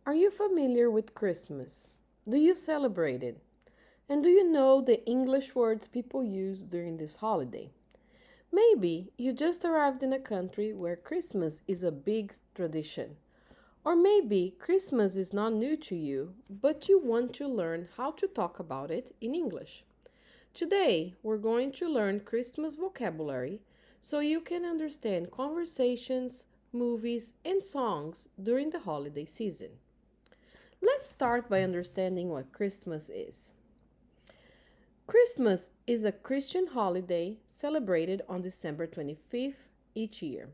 Are you familiar with Christmas? Do you celebrate it? And do you know the English words people use during this holiday? Maybe you just arrived in a country where Christmas is a big tradition. Or maybe Christmas is not new to you, but you want to learn how to talk about it in English. Today, we're going to learn Christmas vocabulary so you can understand conversations, movies, and songs during the holiday season. Let's start by understanding what Christmas is. Christmas is a Christian holiday celebrated on December 25th each year.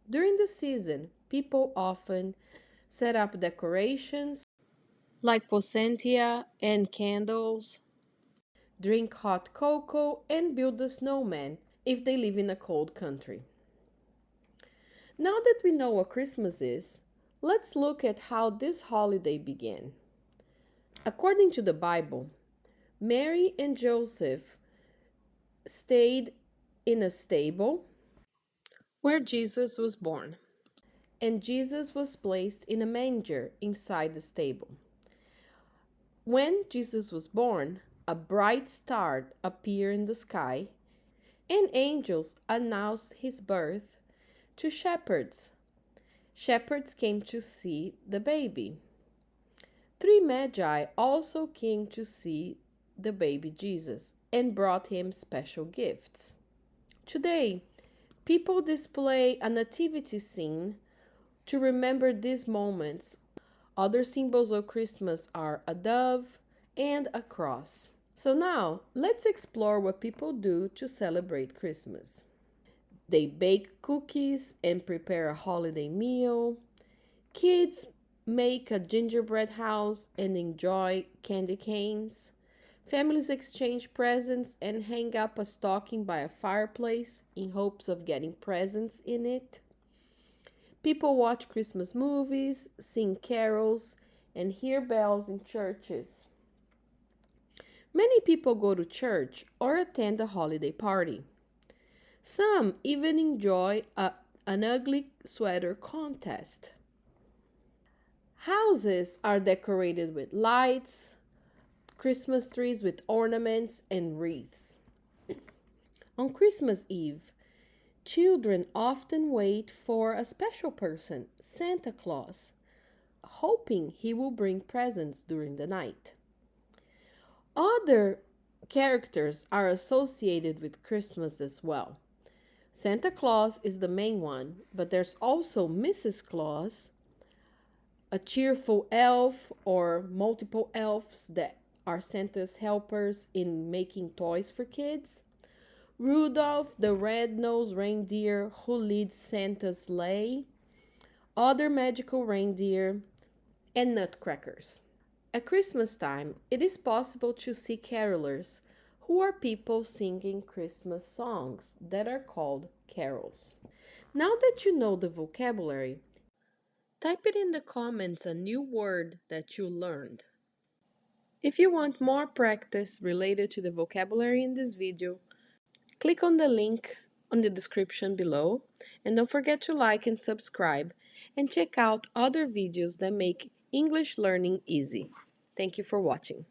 During the season, people often set up decorations like pocentia and candles, drink hot cocoa, and build a snowman if they live in a cold country. Now that we know what Christmas is, let's look at how this holiday began. According to the Bible, Mary and Joseph stayed in a stable where Jesus was born, and Jesus was placed in a manger inside the stable. When Jesus was born, a bright star appeared in the sky, and angels announced his birth to shepherds. Shepherds came to see the baby. Three magi also came to see the baby Jesus and brought him special gifts. Today, people display a nativity scene to remember these moments. Other symbols of Christmas are a dove and a cross. So now, let's explore what people do to celebrate Christmas. They bake cookies and prepare a holiday meal. Kids make a gingerbread house and enjoy candy canes. Families exchange presents and hang up a stocking by a fireplace in hopes of getting presents in it. People watch Christmas movies, sing carols, and hear bells in churches. Many people go to church or attend a holiday party. Some even enjoy an ugly sweater contest. Houses are decorated with lights, Christmas trees with ornaments and wreaths. On Christmas Eve, children often wait for a special person, Santa Claus, hoping he will bring presents during the night. Other characters are associated with Christmas as well. Santa Claus is the main one, but there's also Mrs. Claus, a cheerful elf or multiple elves that are Santa's helpers in making toys for kids. Rudolph, the red-nosed reindeer who leads Santa's sleigh. Other magical reindeer, and nutcrackers. At Christmas time, it is possible to see carolers, who are people singing Christmas songs that are called carols. Now that you know the vocabulary, type it in the comments a new word that you learned. If you want more practice related to the vocabulary in this video, click on the link on the description below, and don't forget to like and subscribe, and check out other videos that make English learning easy. Thank you for watching.